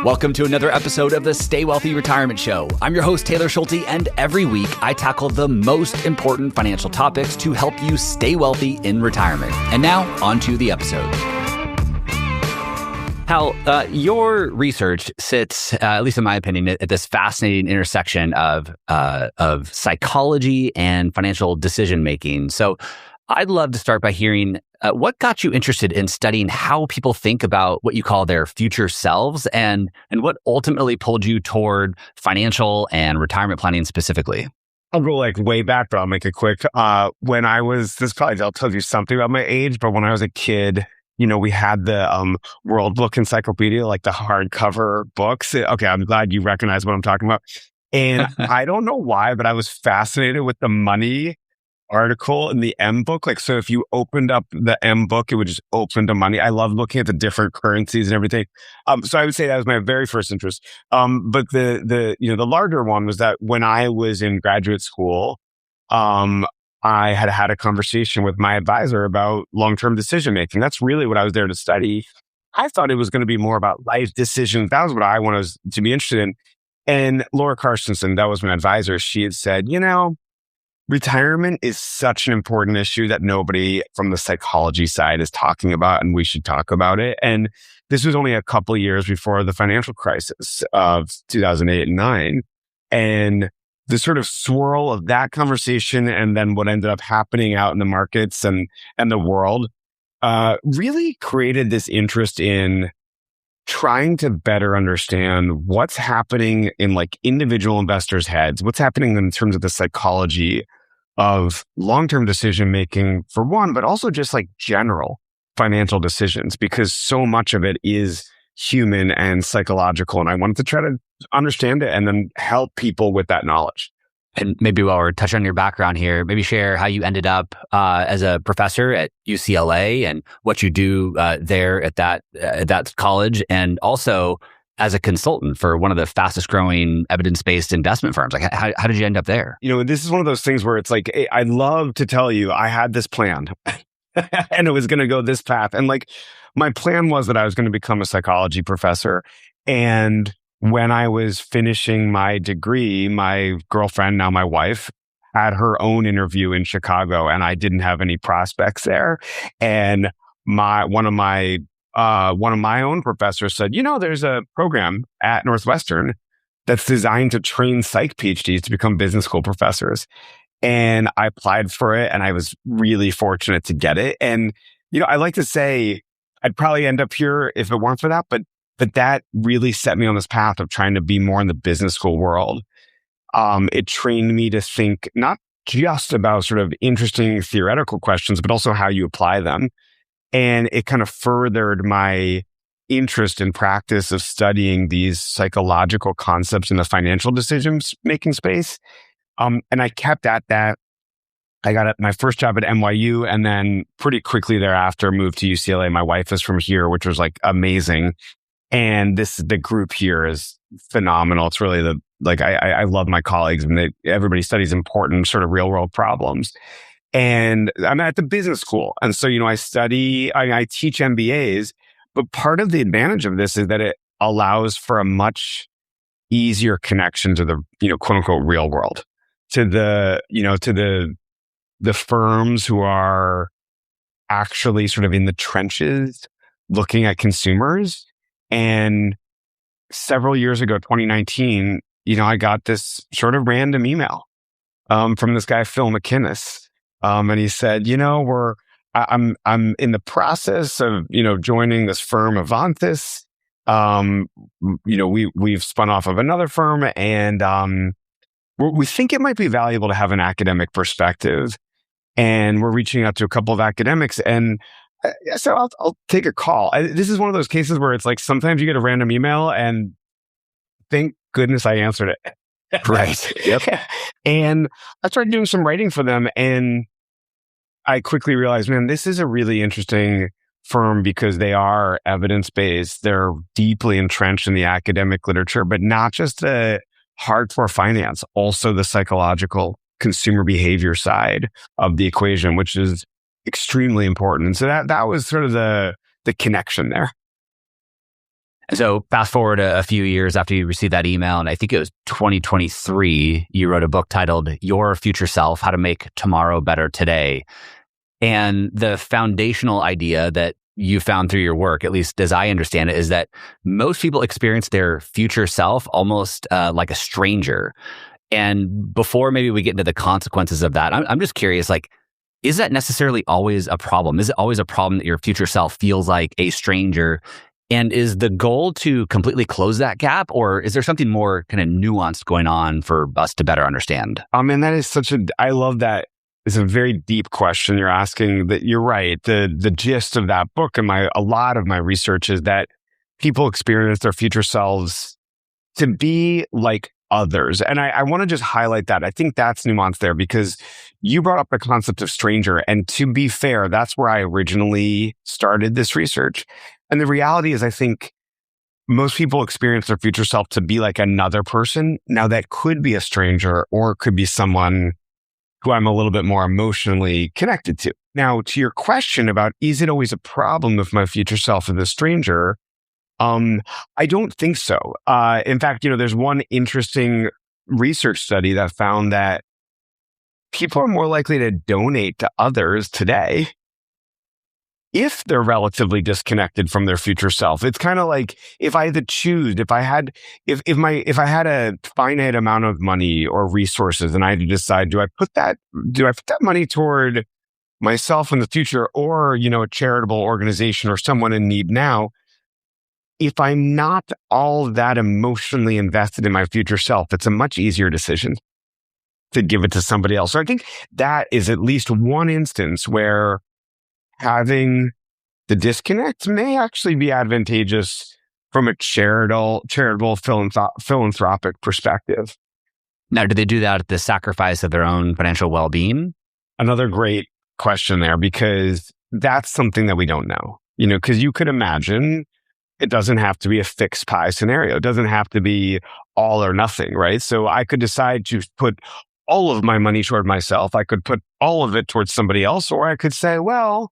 Welcome to another episode of the Stay Wealthy Retirement Show. I'm your host, Taylor Schulte, and every week I tackle the most important financial topics to help you stay wealthy in retirement. And now, on to the episode. Hal, your research sits, at least in my opinion, at this fascinating intersection of psychology and financial decision making. So I'd love to start by hearing what got you interested in studying how people think about what you call their future selves, and what ultimately pulled you toward financial and retirement planning specifically. I'll go way back, but I'll make it quick. When I was, this probably tells you something about my age, but when I was a kid, we had the World Book Encyclopedia, like the hardcover books. Okay, I'm glad you recognize what I'm talking about. And I don't know why, but I was fascinated with the money article in the M book. So if you opened up the M book, it would just open to money. I love looking at the different currencies and everything. So I would say that was my very first interest. But the larger one was that when I was in graduate school, I had a conversation with my advisor about long-term decision making. That's really what I was there to study. I thought it was going to be more about life decisions. That was what I wanted to be interested in. And Laura Carstensen, that was my advisor, she had said, retirement is such an important issue that nobody from the psychology side is talking about, and we should talk about it. And this was only a couple of years before the financial crisis of 2008 and 9. And the sort of swirl of that conversation and then what ended up happening out in the markets and the world really created this interest in trying to better understand what's happening in individual investors' heads, what's happening in terms of the psychology of long-term decision making for one, but also just general financial decisions, because so much of it is human and psychological. And I wanted to try to understand it and then help people with that knowledge. And maybe while we're touching on your background here, maybe share how you ended up as a professor at UCLA and what you do there at that college, and also as a consultant for one of the fastest growing evidence-based investment firms. How did you end up there? This is one of those things where it's I'd love to tell you I had this plan and it was going to go this path. And my plan was that I was going to become a psychology professor. And when I was finishing my degree, my girlfriend, now my wife, had her own interview in Chicago, and I didn't have any prospects there. And one of my own professors said, there's a program at Northwestern that's designed to train psych PhDs to become business school professors. And I applied for it, and I was really fortunate to get it. And, I like to say I'd probably end up here if it weren't for that, but that really set me on this path of trying to be more in the business school world. It trained me to think not just about sort of interesting theoretical questions, but also how you apply them. And it kind of furthered my interest in practice of studying these psychological concepts in the financial decision-making space. And I kept at that. I got my first job at NYU, and then pretty quickly thereafter moved to UCLA. My wife is from here, which was amazing. And the group here is phenomenal. It's really I love my colleagues, and everybody studies important sort of real world problems. And I'm at the business school. And so, I teach MBAs, but part of the advantage of this is that it allows for a much easier connection to the, quote unquote, real world, to the firms who are actually sort of in the trenches looking at consumers. And several years ago, 2019, I got this sort of random email from this guy, Phil McInnes. And he said, I'm in the process of, joining this firm, Avantis. We've spun off of another firm, and we think it might be valuable to have an academic perspective. And we're reaching out to a couple of academics, and so I'll take a call. This is one of those cases where it's sometimes you get a random email, and thank goodness I answered it. Right. Yep. And I started doing some writing for them, and I quickly realized, man, this is a really interesting firm because they are evidence-based. They're deeply entrenched in the academic literature, but not just the hardcore finance, also the psychological consumer behavior side of the equation, which is extremely important. And so that was sort of the connection there. And so fast forward a few years after you received that email, and I think it was 2023, you wrote a book titled Your Future Self, How to Make Tomorrow Better Today. And the foundational idea that you found through your work, at least as I understand it, is that most people experience their future self almost like a stranger. And before maybe we get into the consequences of that, I'm just curious, like, is that necessarily always a problem? Is it always a problem that your future self feels like a stranger? And is the goal to completely close that gap, or is there something more kind of nuanced going on for us to better understand? And that is I love that. It's a very deep question you're asking. That you're right. The gist of that book and a lot of my research is that people experience their future selves to be like others. And I want to just highlight that. I think that's nuanced there because you brought up the concept of stranger. And to be fair, that's where I originally started this research. And the reality is, I think most people experience their future self to be like another person. Now, that could be a stranger or it could be someone who I'm a little bit more emotionally connected to. Now, to your question about, is it always a problem if my future self is a stranger? I don't think so. In fact, there's one interesting research study that found that people are more likely to donate to others today if they're relatively disconnected from their future self. It's kind of like if I had to choose, if I had a finite amount of money or resources and I had to decide, do I put that money toward myself in the future or, a charitable organization or someone in need now? If I'm not all that emotionally invested in my future self, it's a much easier decision to give it to somebody else. So I think that is at least one instance where having the disconnect may actually be advantageous from a charitable philanthropic perspective. Now, do they do that at the sacrifice of their own financial well-being? Another great question there, because that's something that we don't know. Because you could imagine it doesn't have to be a fixed pie scenario. It doesn't have to be all or nothing, right? So I could decide to put all of my money toward myself. I could put all of it towards somebody else, or I could say, well,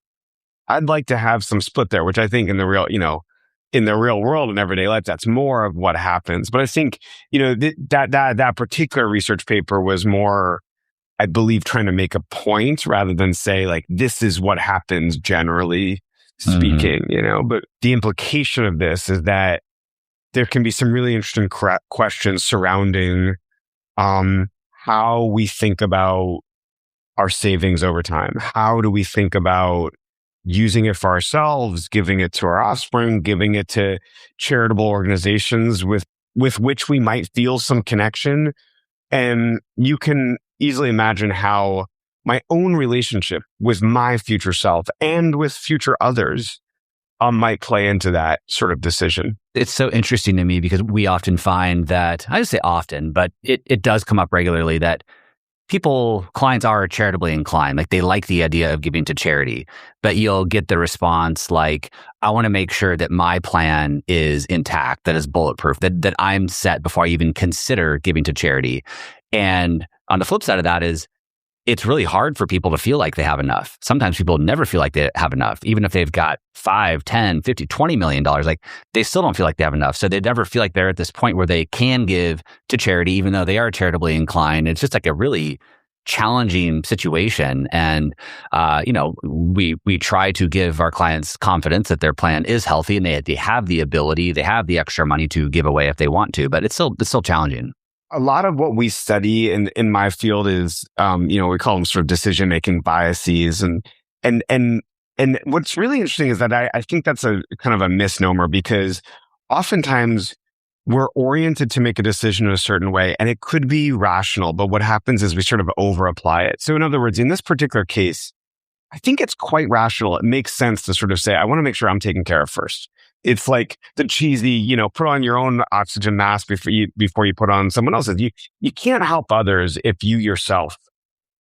I'd like to have some split there, which I think in the real world and everyday life, that's more of what happens. But I think, that particular research paper was more, I believe, trying to make a point rather than say like, this is what happens generally speaking, but the implication of this is that there can be some really interesting questions surrounding how we think about our savings over time. How do we think about using it for ourselves, giving it to our offspring, giving it to charitable organizations with which we might feel some connection? And you can easily imagine how my own relationship with my future self and with future others might play into that sort of decision. It's so interesting to me because we often find that, I would say often, but it does come up regularly that clients are charitably inclined. Like they like the idea of giving to charity, but you'll get the response like, I want to make sure that my plan is intact, that is bulletproof, that I'm set before I even consider giving to charity. And on the flip side of that is, it's really hard for people to feel like they have enough. Sometimes people never feel like they have enough, even if they've got $5, $10, $50, $20 million, like they still don't feel like they have enough. So they never feel like they're at this point where they can give to charity, even though they are charitably inclined. It's just like a really challenging situation. And, we try to give our clients confidence that their plan is healthy and they have the ability, they have the extra money to give away if they want to, but it's still challenging. A lot of what we study in my field is, we call them sort of decision-making biases. And what's really interesting is that I think that's a kind of a misnomer because oftentimes we're oriented to make a decision in a certain way and it could be rational, but what happens is we sort of over-apply it. So in other words, in this particular case, I think it's quite rational. It makes sense to sort of say, I want to make sure I'm taken care of first. It's like the cheesy, put on your own oxygen mask before you put on someone else's. You can't help others if you yourself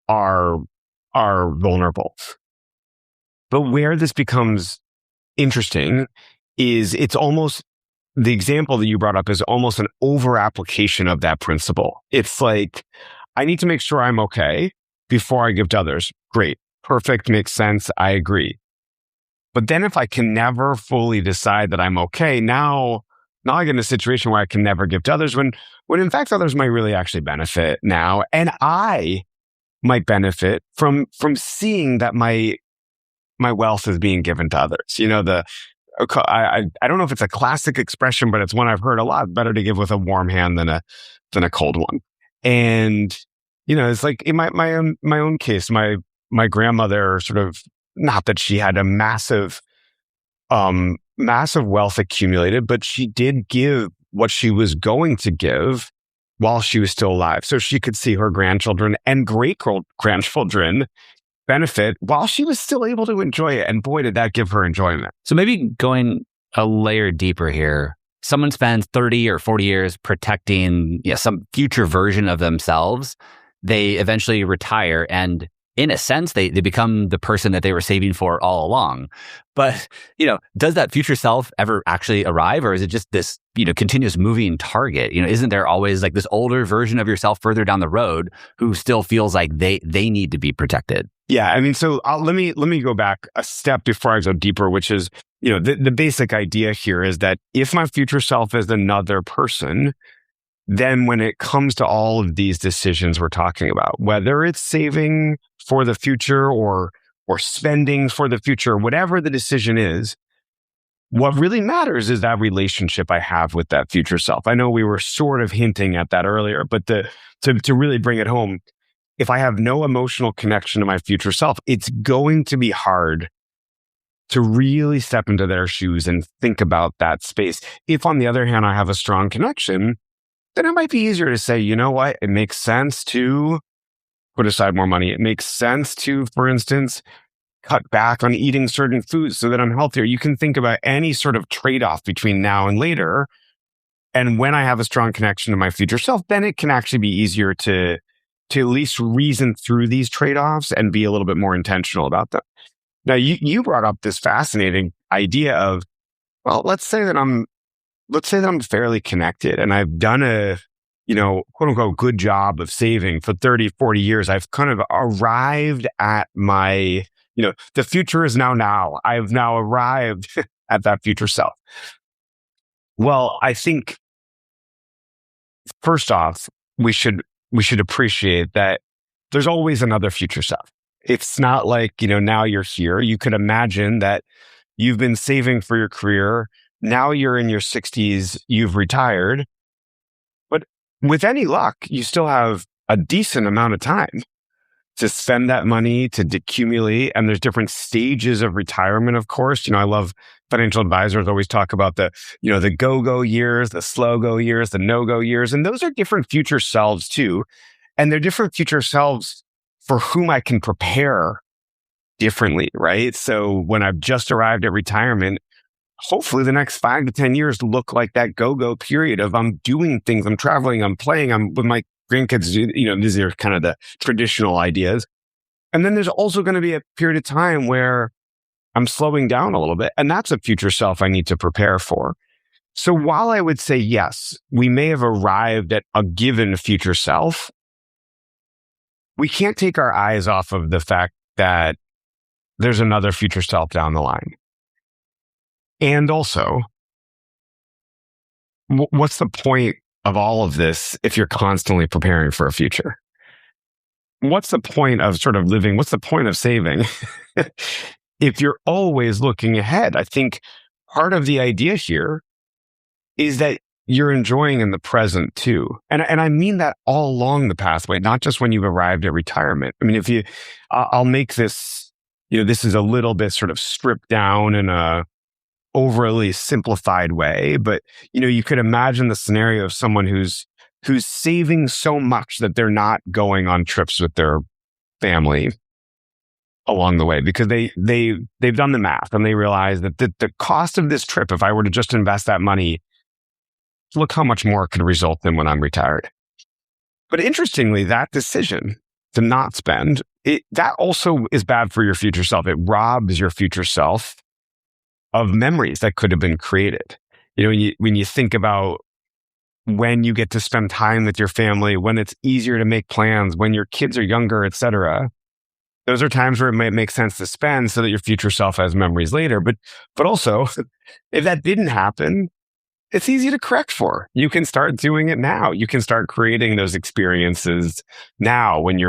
are vulnerable. But where this becomes interesting is it's almost the example that you brought up is almost an over application of that principle. It's like, I need to make sure I'm okay before I give to others. Great. Perfect. Makes sense. I agree. But then if I can never fully decide that I'm okay, now Now I get in a situation where I can never give to others when in fact others might really actually benefit now. And I might benefit from seeing that my wealth is being given to others. I don't know if it's a classic expression, but it's one I've heard a lot. Better to give with a warm hand than a cold one. And, it's like in my own case, my grandmother sort of, not that she had a massive wealth accumulated, but she did give what she was going to give while she was still alive. So she could see her grandchildren and great grandchildren benefit while she was still able to enjoy it. And boy, did that give her enjoyment. So maybe going a layer deeper here, someone spends 30 or 40 years protecting some future version of themselves. They eventually retire, and in a sense, they become the person that they were saving for all along. But, does that future self ever actually arrive, or is it just this, continuous moving target? Isn't there always like this older version of yourself further down the road who still feels like they need to be protected? Yeah. I mean, so let me go back a step before I go deeper, which is, the basic idea here is that if my future self is another person, then when it comes to all of these decisions we're talking about, whether it's saving for the future or spending for the future, whatever the decision is, what really matters is that relationship I have with that future self. I know we were sort of hinting at that earlier, but to really bring it home, if I have no emotional connection to my future self, it's going to be hard to really step into their shoes and think about that space. If, on the other hand, I have a strong connection, then it might be easier to say, you know what, it makes sense to put aside more money. It makes sense to, for instance, cut back on eating certain foods so that I'm healthier. You can think about any sort of trade-off between now and later. And when I have a strong connection to my future self, then it can actually be easier to at least reason through these trade-offs and be a little bit more intentional about them. Now, you brought up this fascinating idea of, well, let's say that I'm fairly connected and I've done a, quote unquote, good job of saving for 30, 40 years. I've kind of arrived at my, the future is now. I've now arrived at that future self. Well, I think first off, we should appreciate that there's always another future self. It's not like, now you're here. You could imagine that you've been saving for your career. Now you're in your 60s, you've retired. But with any luck, you still have a decent amount of time to spend that money, to accumulate. And there's different stages of retirement, of course. I love financial advisors always talk about the go-go years, the slow-go years, the no-go years. And those are different future selves too. And they're different future selves for whom I can prepare differently, right? So when I've just arrived at retirement, hopefully the next 5 to 10 years look like that go-go period of I'm doing things, I'm traveling, I'm playing, I'm with my grandkids, these are kind of the traditional ideas. And then there's also going to be a period of time where I'm slowing down a little bit. And that's a future self I need to prepare for. So while I would say, yes, we may have arrived at a given future self, we can't take our eyes off of the fact that there's another future self down the line. And also, what's the point of all of this if you're constantly preparing for a future? What's the point of sort of living? What's the point of saving if you're always looking ahead? I think part of the idea here is that you're enjoying in the present too. And I mean that all along the pathway, not just when you've arrived at retirement. I mean, I'll make this, this is a little bit sort of stripped down in a overly simplified way, but you could imagine the scenario of someone who's saving so much that they're not going on trips with their family along the way because they've done the math and they realize that the cost of this trip, if I were to just invest that money, look how much more it could result in when I'm retired. But interestingly, that decision to not spend, that also is bad for your future self. It robs your future self of memories that could have been created. When you think about when you get to spend time with your family, when it's easier to make plans, when your kids are younger, et cetera, those are times where it might make sense to spend so that your future self has memories later. But also, if that didn't happen, it's easy to correct for. You can start doing it now. You can start creating those experiences now when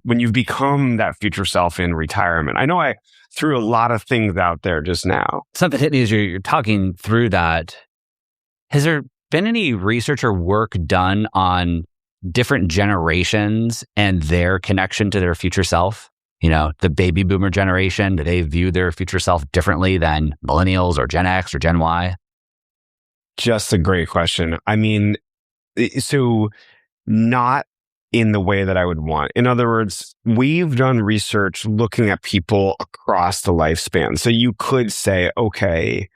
when you've become that future self in retirement. I know I threw a lot of things out there just now. Something hit me as you're talking through that. Has there been any research or work done on different generations and their connection to their future self? The baby boomer generation, do they view their future self differently than millennials or Gen X or Gen Y? Just a great question. I mean, so not in the way that I would want. In other words, we've done research looking at people across the lifespan. So you could say, okay,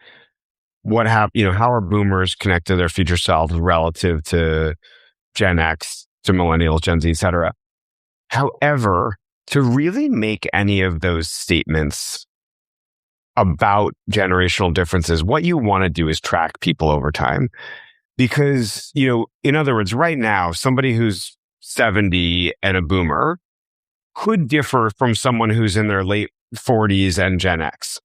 what happened? How are boomers connected to their future selves relative to Gen X, to millennials, Gen Z, et cetera? However, to really make any of those statements about generational differences, what you want to do is track people over time. Because, in other words, right now, somebody who's 70 and a boomer could differ from someone who's in their late 40s and Gen X.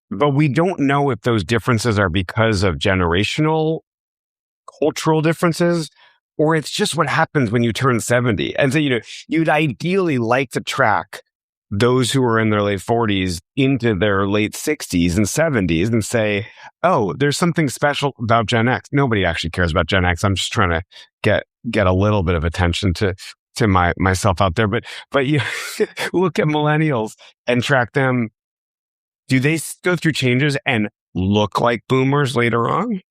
But we don't know if those differences are because of generational, cultural differences, or it's just what happens when you turn 70. And so, you'd ideally like to track those who are in their late 40s into their late 60s and 70s and say, oh, there's something special about Gen X. Nobody actually cares about Gen X. I'm just trying to get a little bit of attention to myself out there. But you look at millennials and track them. Do they go through changes and look like boomers later on?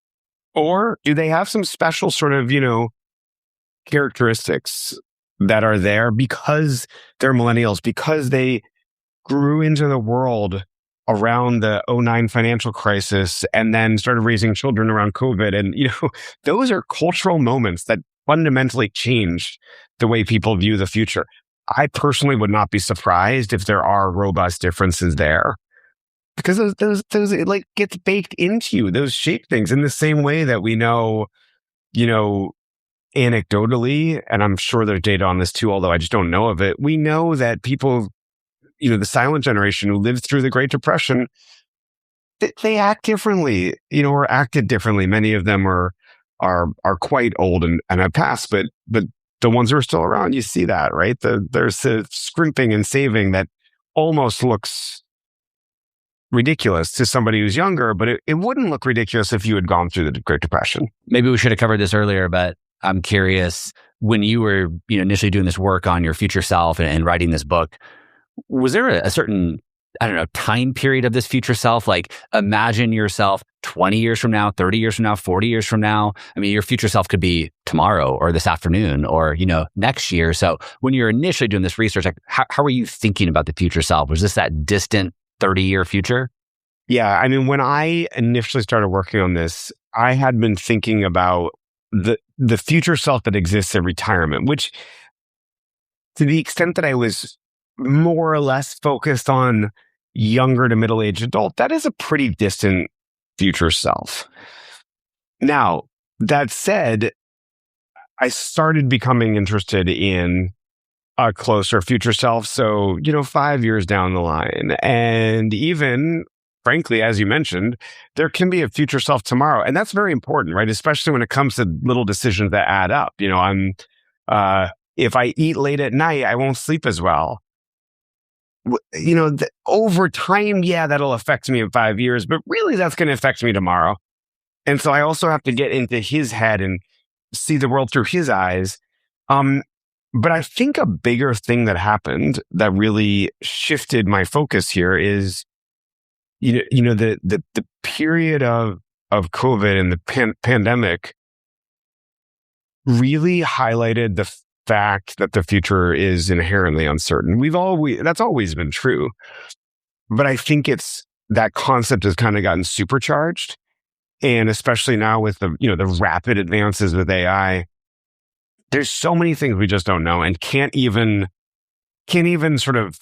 Or do they have some special sort of, characteristics that are there because they're millennials, because they grew into the world around the 2009 financial crisis and then started raising children around COVID. And, those are cultural moments that fundamentally change the way people view the future. I personally would not be surprised if there are robust differences there, because those it like gets baked into you. Those shape things in the same way that we know, anecdotally, and I'm sure there's data on this too, although I just don't know of it. We know that people, the silent generation who lived through the Great Depression, they act differently, or acted differently. Many of them are quite old and have passed, but the ones who are still around, you see that, right? There's a scrimping and saving that almost looks ridiculous to somebody who's younger, but it wouldn't look ridiculous if you had gone through the Great Depression. Maybe we should have covered this earlier, but I'm curious, when you were initially doing this work on your future self and writing this book, was there a certain, time period of this future self? Like, imagine yourself 20 years from now, 30 years from now, 40 years from now. I mean, your future self could be tomorrow or this afternoon or, next year. So when you're initially doing this research, like, how are you thinking about the future self? Was this that distant 30-year future? Yeah. I mean, when I initially started working on this, I had been thinking about the future self that exists in retirement, which, to the extent that I was more or less focused on younger to middle-aged adult, that is a pretty distant future self. Now, that said, I started becoming interested in a closer future self. So, 5 years down the line, and even, frankly, as you mentioned, there can be a future self tomorrow. And that's very important, right? Especially when it comes to little decisions that add up. If I eat late at night, I won't sleep as well. Over time, yeah, that'll affect me in 5 years, but really that's going to affect me tomorrow. And so I also have to get into his head and see the world through his eyes. But I think a bigger thing that happened that really shifted my focus here is, the period of COVID and the pandemic really highlighted the fact that the future is inherently uncertain. That's always been true, but I think that concept has kind of gotten supercharged, and especially now with the rapid advances with AI, there's so many things we just don't know and can't even sort of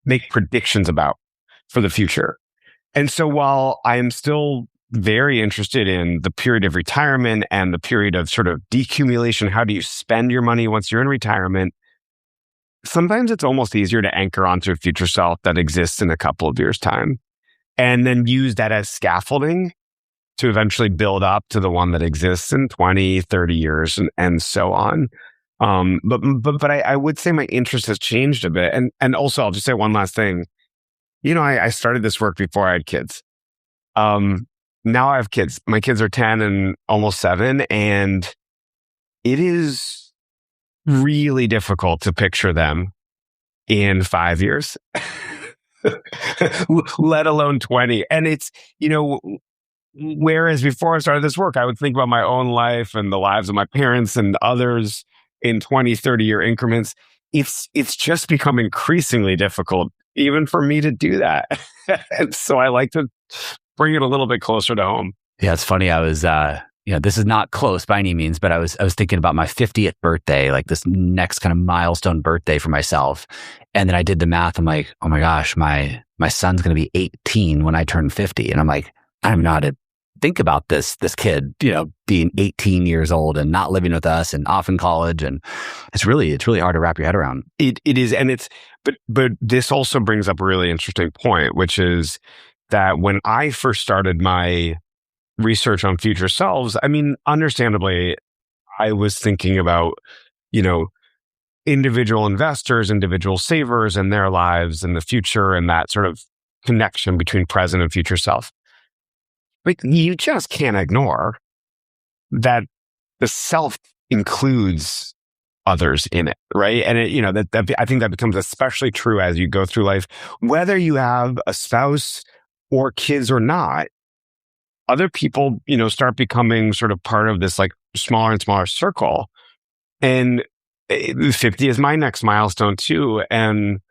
make predictions about for the future. And so while I am still very interested in the period of retirement and the period of sort of decumulation, how do you spend your money once you're in retirement, sometimes it's almost easier to anchor onto a future self that exists in a couple of years' time and then use that as scaffolding to eventually build up to the one that exists in 20, 30 years and so on. But I would say my interest has changed a bit. And also I'll just say one last thing. I started this work before I had kids. Now I have kids. My kids are 10 and almost 7, and it is really difficult to picture them in 5 years, let alone 20. And it's, whereas before I started this work, I would think about my own life and the lives of my parents and others in 20, 30-year increments. It's just become increasingly difficult even for me to do that. And so I like to bring it a little bit closer to home. Yeah, it's funny. I was, this is not close by any means, but I was thinking about my 50th birthday, like this next kind of milestone birthday for myself. And then I did the math. I'm like, oh my gosh, my son's going to be 18 when I turn 50. And I'm like, I don't know how to think about this kid, being 18 years old and not living with us and off in college. And it's really hard to wrap your head around. It is. And but this also brings up a really interesting point, which is that when I first started my research on future selves, I mean, understandably, I was thinking about, individual investors, individual savers and their lives and the future and that sort of connection between present and future self. But you just can't ignore that the self includes others in it, right? And that I think that becomes especially true as you go through life, whether you have a spouse or kids or not. Other people, start becoming sort of part of this like smaller and smaller circle. And 50 is my next milestone too. And,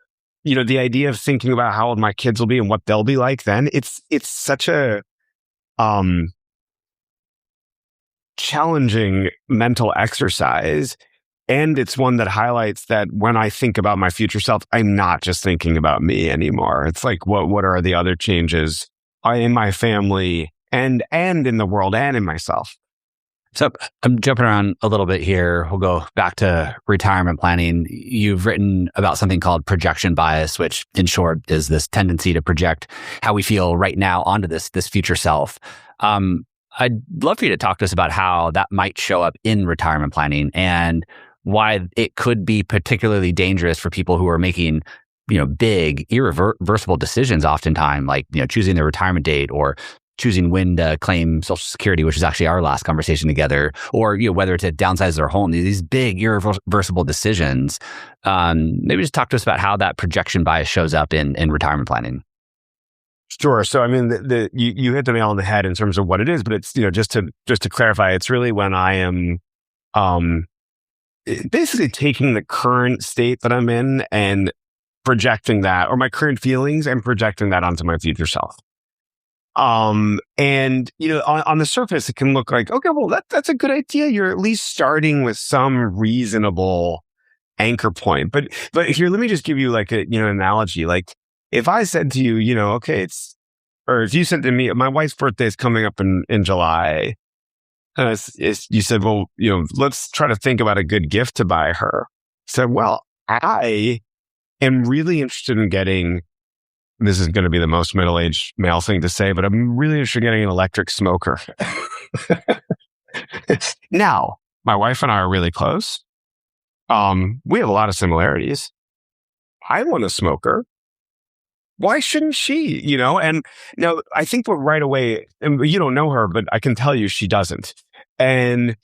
the idea of thinking about how old my kids will be and what they'll be like then, it's such a challenging mental exercise. And it's one that highlights that when I think about my future self, I'm not just thinking about me anymore. It's like, what are the other changes in my family and in the world and in myself? So I'm jumping around a little bit here. We'll go back to retirement planning. You've written about something called projection bias, which in short is this tendency to project how we feel right now onto this future self. I'd love for you to talk to us about how that might show up in retirement planning and why it could be particularly dangerous for people who are making big irreversible decisions oftentimes, like choosing their retirement date or choosing when to claim Social Security, which is actually our last conversation together, or whether to downsize their home. These big irreversible decisions. Maybe just talk to us about how that projection bias shows up in retirement planning. Sure. So I mean, you hit the nail on the head in terms of what it is, but it's just to clarify, it's really when I am basically taking the current state that I'm in and projecting that, or my current feelings, and projecting that onto my future self. And, on the surface, it can look like, okay, well, that's a good idea. You're at least starting with some reasonable anchor point. But here, let me just give you like an analogy. Like if I said to you, okay, or if you said to me, my wife's birthday is coming up in July. You said, well, let's try to think about a good gift to buy her. I said, well, I am really interested in getting, this is going to be the most middle-aged male thing to say, but I'm really interested in getting an electric smoker. Now, my wife and I are really close. We have a lot of similarities. I want a smoker. Why shouldn't she? And now I think we're right away, and you don't know her, but I can tell you she doesn't. And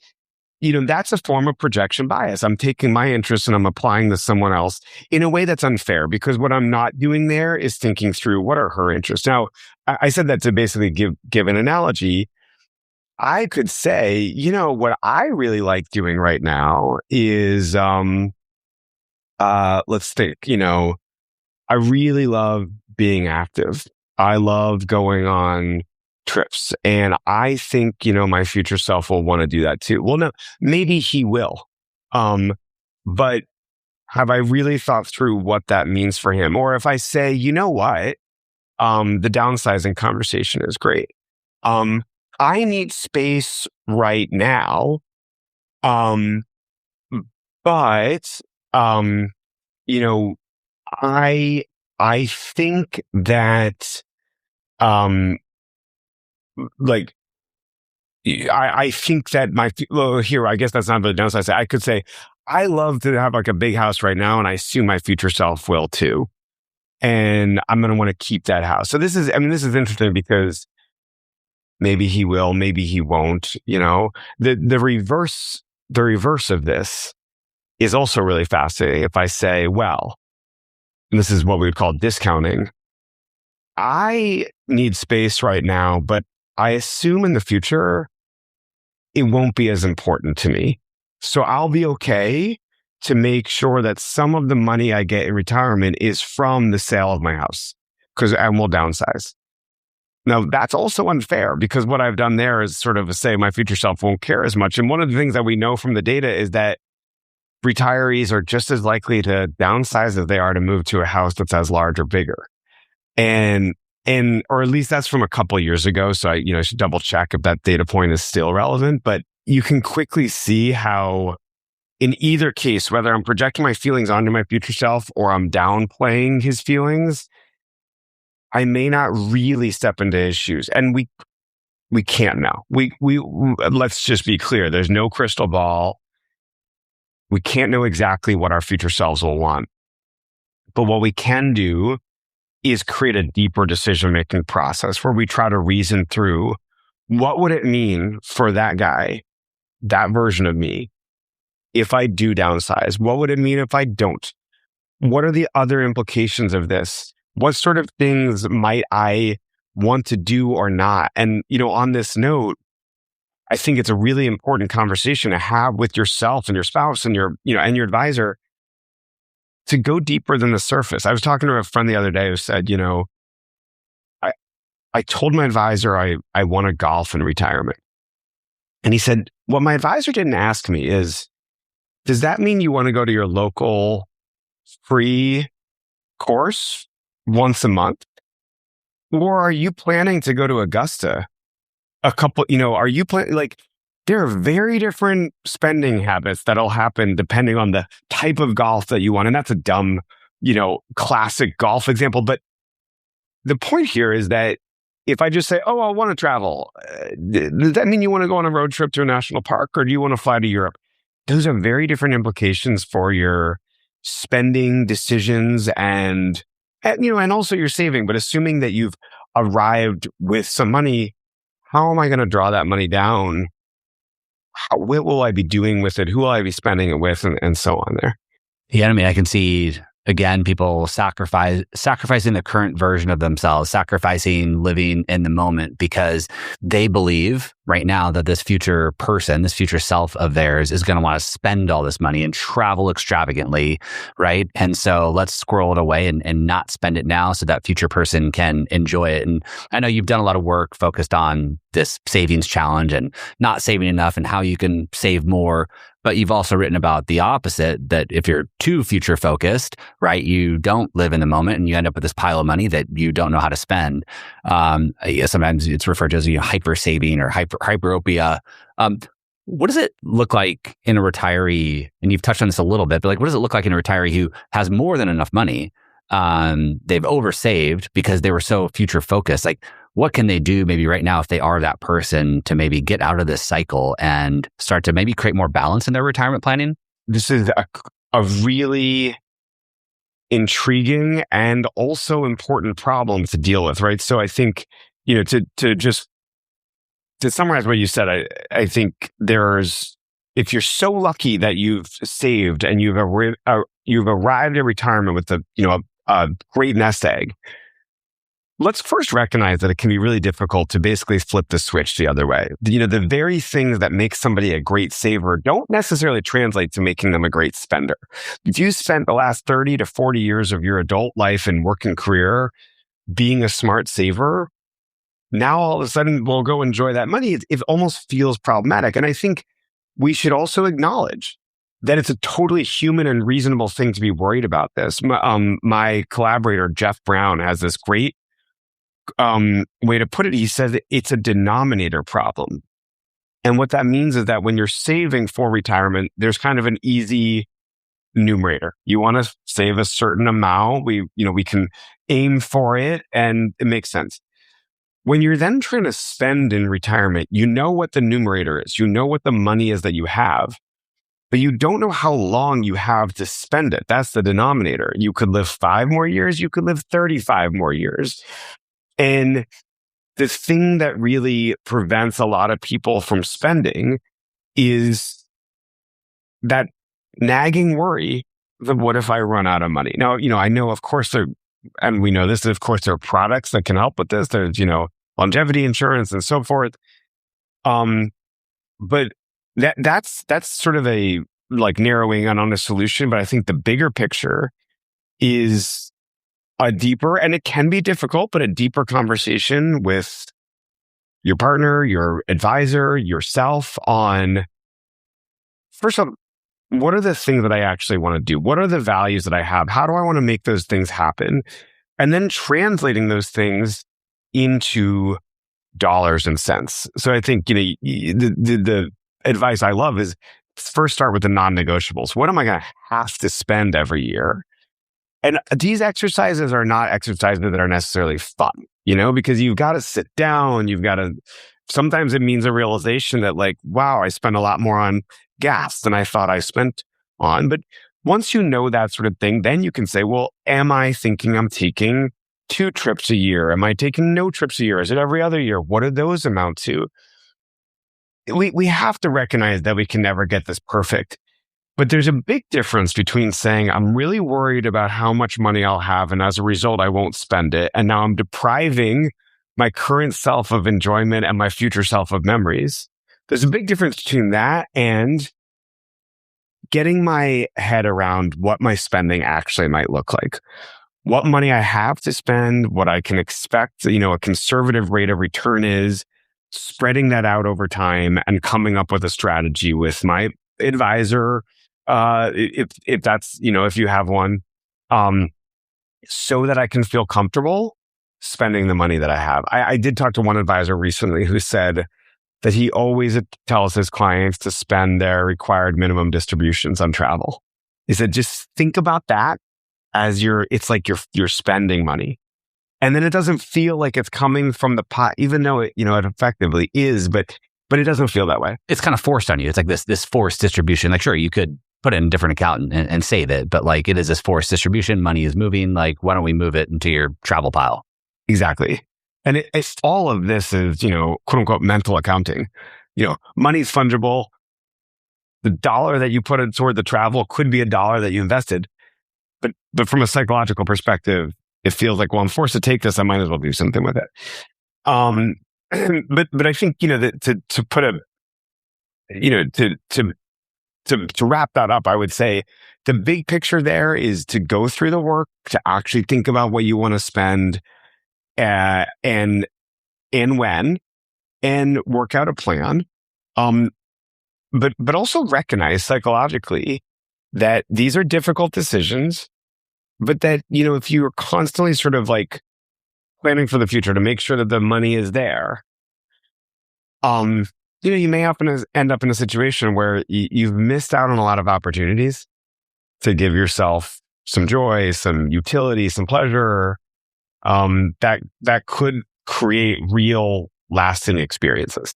that's a form of projection bias. I'm taking my interest and I'm applying to someone else in a way that's unfair, because what I'm not doing there is thinking through what are her interests. Now, I said that to basically give an analogy. I could say, what I really like doing right now is, let's think, I really love being active. I love going on trips. And I think, my future self will want to do that too. Well, no, maybe he will. But have I really thought through what that means for him? Or if I say, what, the downsizing conversation is great. I need space right now. But, I think that, like I think that here, I guess that's not the downside. I could say, I love to have like a big house right now, and I assume my future self will too. And I'm going to want to keep that house. So this is interesting because maybe he will, maybe he won't, the reverse of this is also really fascinating. If I say, well, and this is what we would call discounting, I need space right now, but I assume in the future, it won't be as important to me. So I'll be okay to make sure that some of the money I get in retirement is from the sale of my house, and we'll downsize. Now, that's also unfair because what I've done there is sort of say my future self won't care as much. And one of the things that we know from the data is that retirees are just as likely to downsize as they are to move to a house that's as large or bigger. And or at least that's from a couple of years ago. So I should double check if that data point is still relevant. But you can quickly see how in either case, whether I'm projecting my feelings onto my future self or I'm downplaying his feelings, I may not really step into his shoes. And we can't know. We let's just be clear. There's no crystal ball. We can't know exactly what our future selves will want. But what we can do is create a deeper decision-making process where we try to reason through what would it mean for that guy, that version of me, if I do downsize? What would it mean if I don't? What are the other implications of this? What sort of things might I want to do or not? And, on this note, I think it's a really important conversation to have with yourself and your spouse and your advisor to go deeper than the surface. I was talking to a friend the other day who said, I told my advisor I want to golf in retirement. And he said, what my advisor didn't ask me is, does that mean you want to go to your local free course once a month? Or are you planning to go to Augusta are you planning, there are very different spending habits that'll happen depending on the type of golf that you want. And that's a dumb, classic golf example. But the point here is that if I just say, oh, I want to travel, does that mean you want to go on a road trip to a national park or do you want to fly to Europe? Those are very different implications for your spending decisions and also your saving. But assuming that you've arrived with some money, how am I going to draw that money down? What will I be doing with it? Who will I be spending it with? And so on there. Yeah, I can see, again, people sacrificing the current version of themselves, sacrificing living in the moment because they believe right now that this future person, this future self of theirs is going to want to spend all this money and travel extravagantly, right? And so let's squirrel it away and not spend it now so that future person can enjoy it. And I know you've done a lot of work focused on this savings challenge and not saving enough and how you can save more. But you've also written about the opposite, that if you're too future focused, right, you don't live in the moment and you end up with this pile of money that you don't know how to spend. Sometimes it's referred to as hyper saving or hyperopia. What does it look like in a retiree? And you've touched on this a little bit, but what does it look like in a retiree who has more than enough money? They've oversaved because they were so future focused. What can they do maybe right now if they are that person to maybe get out of this cycle and start to maybe create more balance in their retirement planning? This is a really intriguing and also important problem to deal with, right? So I think, to summarize what you said, I think if you're so lucky that you've saved and you've arrived at retirement with a great nest egg, let's first recognize that it can be really difficult to basically flip the switch the other way. The very things that make somebody a great saver don't necessarily translate to making them a great spender. If you spent the last 30 to 40 years of your adult life and working career being a smart saver, now all of a sudden we'll go enjoy that money. It almost feels problematic. And I think we should also acknowledge that it's a totally human and reasonable thing to be worried about this. My collaborator, Jeff Brown, has this great way to put it. He says it's a denominator problem. And what that means is that when you're saving for retirement, there's kind of an easy numerator. You want to save a certain amount. We can aim for it and it makes sense. when you're then trying to spend in retirement, you know what the numerator is, you know what the money is that you have, but you don't know how long you have to spend it. That's the denominator. You could live 5 more years, you could live 35 more years. And the thing that really prevents a lot of people from spending is that nagging worry of what if I run out of money? Now, I know, of course, and we know this, of course, there are products that can help with this. There's, longevity insurance and so forth. But that's sort of a like narrowing in on a solution. But I think the bigger picture is a deeper, and it can be difficult, but a deeper conversation with your partner, your advisor, yourself on, first of all, what are the things that I actually want to do? What are the values that I have? How do I want to make those things happen? And then translating those things into dollars and cents. So I think, the advice I love is first start with the non-negotiables. What am I going to have to spend every year? And these exercises are not exercises that are necessarily fun, because you've got to sit down, sometimes it means a realization that like, wow, I spent a lot more on gas than I thought I spent on. But once you know that sort of thing, then you can say, well, am I thinking I'm taking 2 trips a year? Am I taking no trips a year? Is it every other year? What do those amount to? We have to recognize that we can never get this perfect. But there's a big difference between saying, I'm really worried about how much money I'll have, and as a result, I won't spend it. And now I'm depriving my current self of enjoyment and my future self of memories. There's a big difference between that and getting my head around what my spending actually might look like. What money I have to spend, what I can expect, a conservative rate of return is, spreading that out over time and coming up with a strategy with my advisor, if that's, if you have one, so that I can feel comfortable spending the money that I have. I did talk to one advisor recently who said that he always tells his clients to spend their required minimum distributions on travel. He said, just think about that as it's like you're spending money. And then it doesn't feel like it's coming from the pot, even though it effectively is, but it doesn't feel that way. It's kind of forced on you. It's like this forced distribution. Like, sure, you could put it in a different account and save it, but like it is this forced distribution. Money is moving. Like, why don't we move it into your travel pile? Exactly. And it's all of this is, quote unquote, mental accounting. Money's fungible. The dollar that you put in toward the travel could be a dollar that you invested. But from a psychological perspective, it feels like, well, I'm forced to take this. I might as well do something with it. But I think, that to put to wrap that up, I would say the big picture there is to go through the work, to actually think about what you want to spend, and when, and work out a plan. But also recognize psychologically that these are difficult decisions, but that, if you're constantly sort of like planning for the future to make sure that the money is there, you may often end up in a situation where you've missed out on a lot of opportunities to give yourself some joy, some utility, some pleasure, that could create real lasting experiences.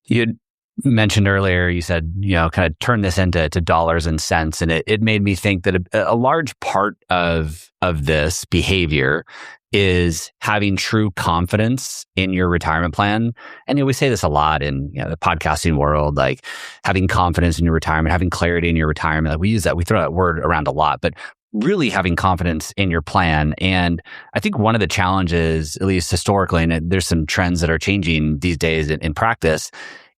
You had mentioned earlier, you said, kind of turn this into dollars and cents. And it made me think that a large part of this behavior is having true confidence in your retirement plan. And we say this a lot in the podcasting world, like having confidence in your retirement, having clarity in your retirement. Like we throw that word around a lot, but really having confidence in your plan. And I think one of the challenges, at least historically, and there's some trends that are changing these days in practice,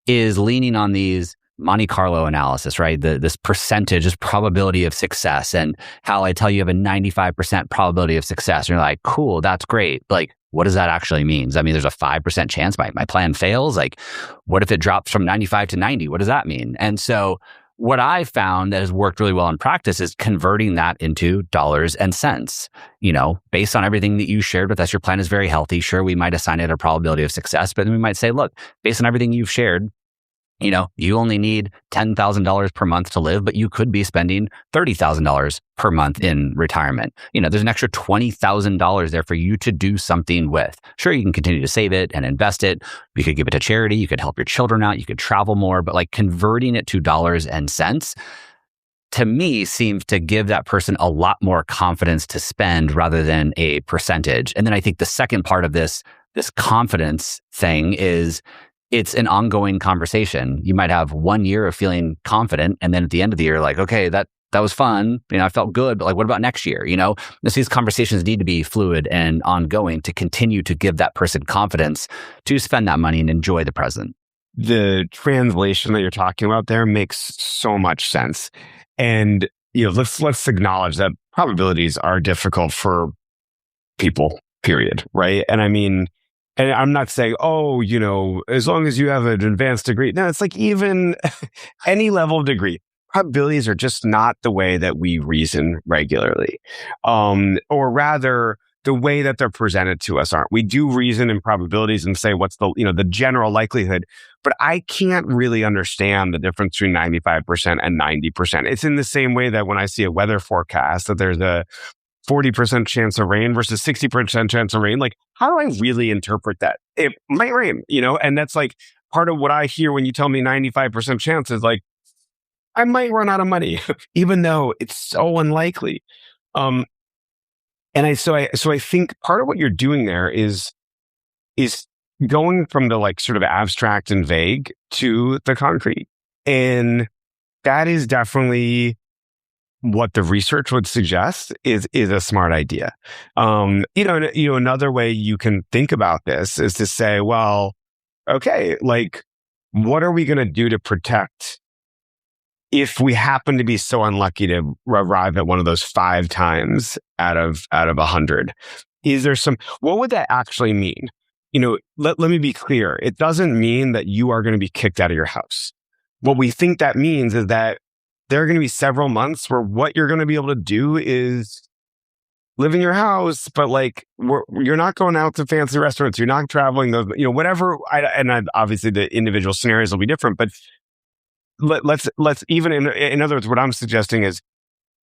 is leaning on these Monte Carlo analysis, right? This percentage, this probability of success. And how I tell you have a 95% probability of success. And you're like, cool, that's great. Like, what does that actually mean? I mean, there's a 5% chance my plan fails. Like, what if it drops from 95 to 90? What does that mean? And so what I found that has worked really well in practice is converting that into dollars and cents. Based on everything that you shared with us, your plan is very healthy. Sure, we might assign it a probability of success, but then we might say, look, based on everything you've shared, You only need $10,000 per month to live, but you could be spending $30,000 per month in retirement. There's an extra $20,000 there for you to do something with. Sure, you can continue to save it and invest it. You could give it to charity. You could help your children out. You could travel more, but like converting it to dollars and cents, to me, seems to give that person a lot more confidence to spend rather than a percentage. And then I think the second part of this confidence thing is it's an ongoing conversation. You might have 1 year of feeling confident, and then at the end of the year, like, okay, that was fun. I felt good, but like, what about next year? These conversations need to be fluid and ongoing to continue to give that person confidence to spend that money and enjoy the present. The translation that you're talking about there makes so much sense. And let's acknowledge that probabilities are difficult for people, period, right? And I mean, and I'm not saying, as long as you have an advanced degree. No, it's like even any level of degree, probabilities are just not the way that we reason regularly. Or rather, the way that they're presented to us aren't. We do reason in probabilities and say what's the general likelihood, but I can't really understand the difference between 95% and 90%. It's in the same way that when I see a weather forecast that there's a 40% chance of rain versus 60% chance of rain, like, how do I really interpret that? It might rain, and that's like part of what I hear when you tell me 95% chance is like, I might run out of money, even though it's so unlikely. And so I think part of what you're doing there is going from the like sort of abstract and vague to the concrete. And that is definitely what the research would suggest is a smart idea. Another way you can think about this is to say, well, okay, like, what are we going to do to protect if we happen to be so unlucky to arrive at one of those 5 times out of 100? Is there what would that actually mean? Let me be clear. It doesn't mean that you are going to be kicked out of your house. What we think that means is that there are going to be several months where what you're going to be able to do is live in your house, but like, you're not going out to fancy restaurants. You're not traveling those, whatever. Obviously the individual scenarios will be different, but let's even in other words, what I'm suggesting is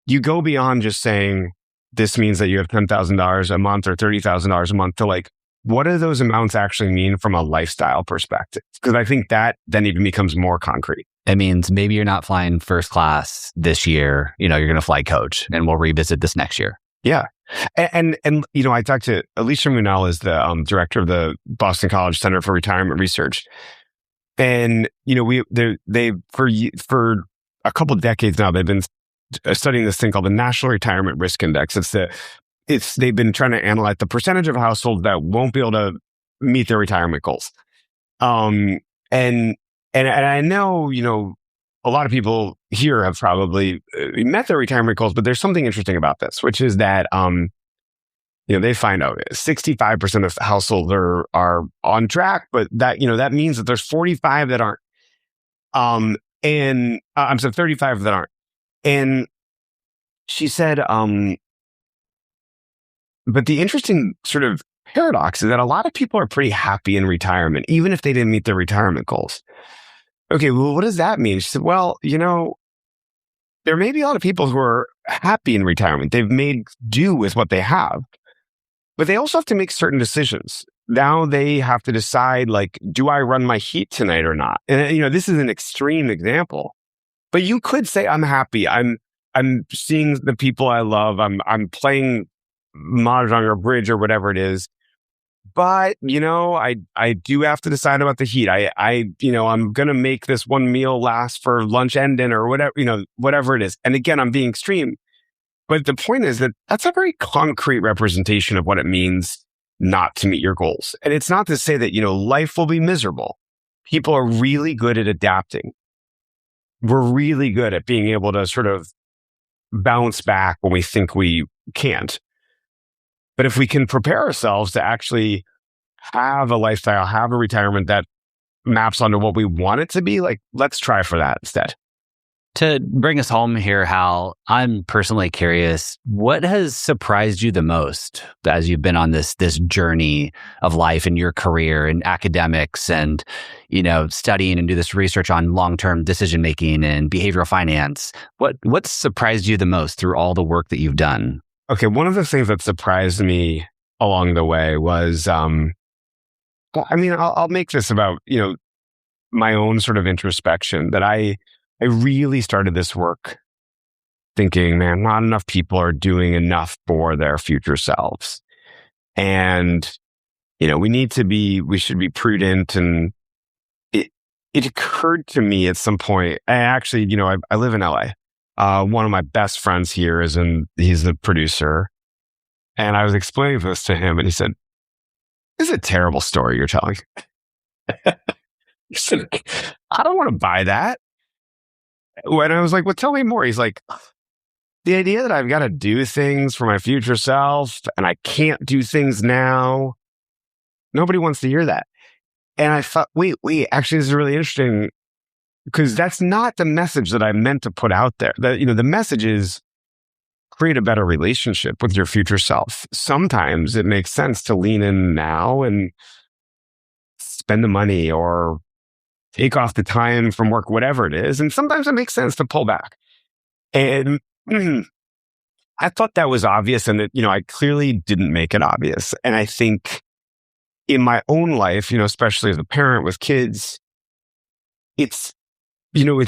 you go beyond just saying this means that you have $10,000 a month or $30,000 a month to like, what do those amounts actually mean from a lifestyle perspective? Because I think that then even becomes more concrete. It means maybe you're not flying first class this year. You're going to fly coach, and we'll revisit this next year. Yeah. And I talked to Alicia Munell, is the director of the Boston College Center for Retirement Research. And, they for a couple of decades now, they've been studying this thing called the National Retirement Risk Index. They've been trying to analyze the percentage of households that won't be able to meet their retirement goals. And I know, a lot of people here have probably met their retirement goals, but there's something interesting about this, which is that, they find out 65% of households are on track, but that means that there's 45 that aren't. I'm sorry, 35 that aren't. And she said, but the interesting sort of paradox is that a lot of people are pretty happy in retirement, even if they didn't meet their retirement goals. Okay, well, what does that mean? She said, well, there may be a lot of people who are happy in retirement. They've made do with what they have, but they also have to make certain decisions. Now they have to decide, like, do I run my heat tonight or not? And, this is an extreme example, but you could say, I'm happy. I'm seeing the people I love. I'm playing mahjong or bridge or whatever it is. But, I do have to decide about the heat. I'm going to make this one meal last for lunch and dinner or whatever, whatever it is. And again, I'm being extreme. But the point is that that's a very concrete representation of what it means not to meet your goals. And it's not to say that, life will be miserable. People are really good at adapting. We're really good at being able to sort of bounce back when we think we can't. But if we can prepare ourselves to actually have a lifestyle, have a retirement that maps onto what we want it to be, like, let's try for that instead. To bring us home here, Hal, I'm personally curious, what has surprised you the most as you've been on this journey of life in your career in academics and, studying and do this research on long-term decision-making and behavioral finance? What's surprised you the most through all the work that you've done? Okay, one of the things that surprised me along the way was, I'll make this about, my own sort of introspection that I really started this work thinking, man, not enough people are doing enough for their future selves. And, we should be prudent. And it occurred to me at some point, I live in LA. One of my best friends here he's the producer. And I was explaining this to him and he said, "This is a terrible story you're telling." He said, "I don't want to buy that." When I was like, "Well, tell me more." He's like, "The idea that I've got to do things for my future self and I can't do things now, nobody wants to hear that." And I thought, wait, actually, this is really interesting because that's not the message that I meant to put out there. The message is create a better relationship with your future self. Sometimes it makes sense to lean in now and spend the money or take off the time from work, whatever it is. And sometimes it makes sense to pull back. And I thought that was obvious and that, I clearly didn't make it obvious. And I think in my own life, especially as a parent with kids, it's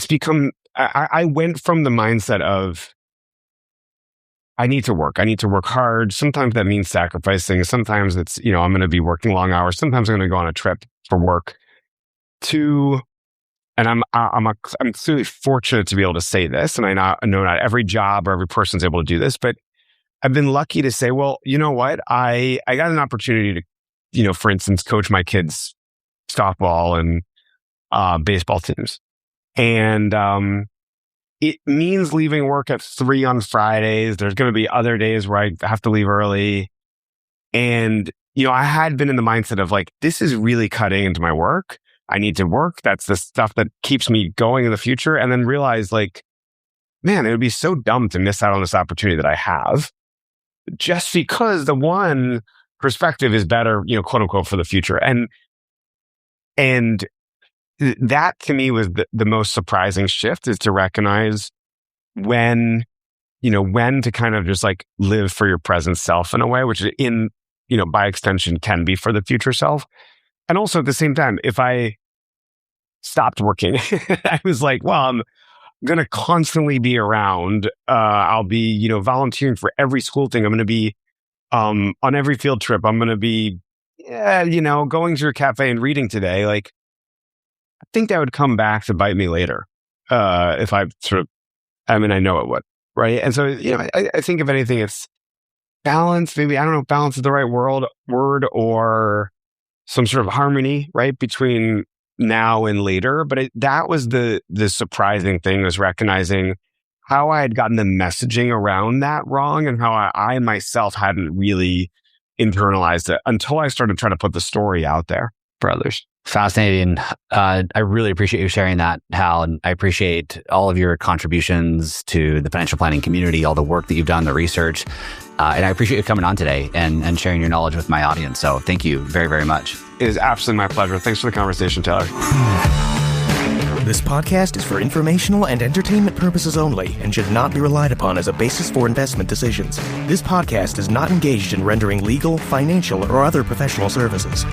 become, I went from the mindset of, I need to work hard. Sometimes that means sacrificing. Sometimes it's, I'm going to be working long hours. Sometimes I'm going to go on a trip for work. And I'm clearly fortunate to be able to say this. And I know not every job or every person is able to do this, but I've been lucky to say, well, you know what? I got an opportunity to, for instance, coach my kids' softball and baseball teams. And it means leaving work at 3 on Fridays. There's going to be other days where I have to leave early. And, I had been in the mindset of like, this is really cutting into my work. I need to work. That's the stuff that keeps me going in the future. And then realize like, man, it would be so dumb to miss out on this opportunity that I have just because the one perspective is better, quote unquote, for the future. And that to me was the most surprising shift, is to recognize when to kind of just like live for your present self in a way, which by extension can be for the future self. And also at the same time, if I stopped working, I was like, well, I'm going to constantly be around. I'll be, volunteering for every school thing. I'm going to be on every field trip. I'm going to be, going to a cafe and reading today. Like, I think that would come back to bite me later if I I know it would, right? And so, I think if anything, it's balance. Maybe, I don't know if balance is the right word or some sort of harmony, right, between now and later. But that was the surprising thing, was recognizing how I had gotten the messaging around that wrong and how I myself hadn't really internalized it until I started trying to put the story out there for others. Fascinating. I really appreciate you sharing that, Hal, and I appreciate all of your contributions to the financial planning community, all the work that you've done, the research, and I appreciate you coming on today and sharing your knowledge with my audience. So thank you very, very much. It is absolutely my pleasure. Thanks for the conversation, Taylor. This podcast is for informational and entertainment purposes only and should not be relied upon as a basis for investment decisions. This podcast is not engaged in rendering legal, financial, or other professional services.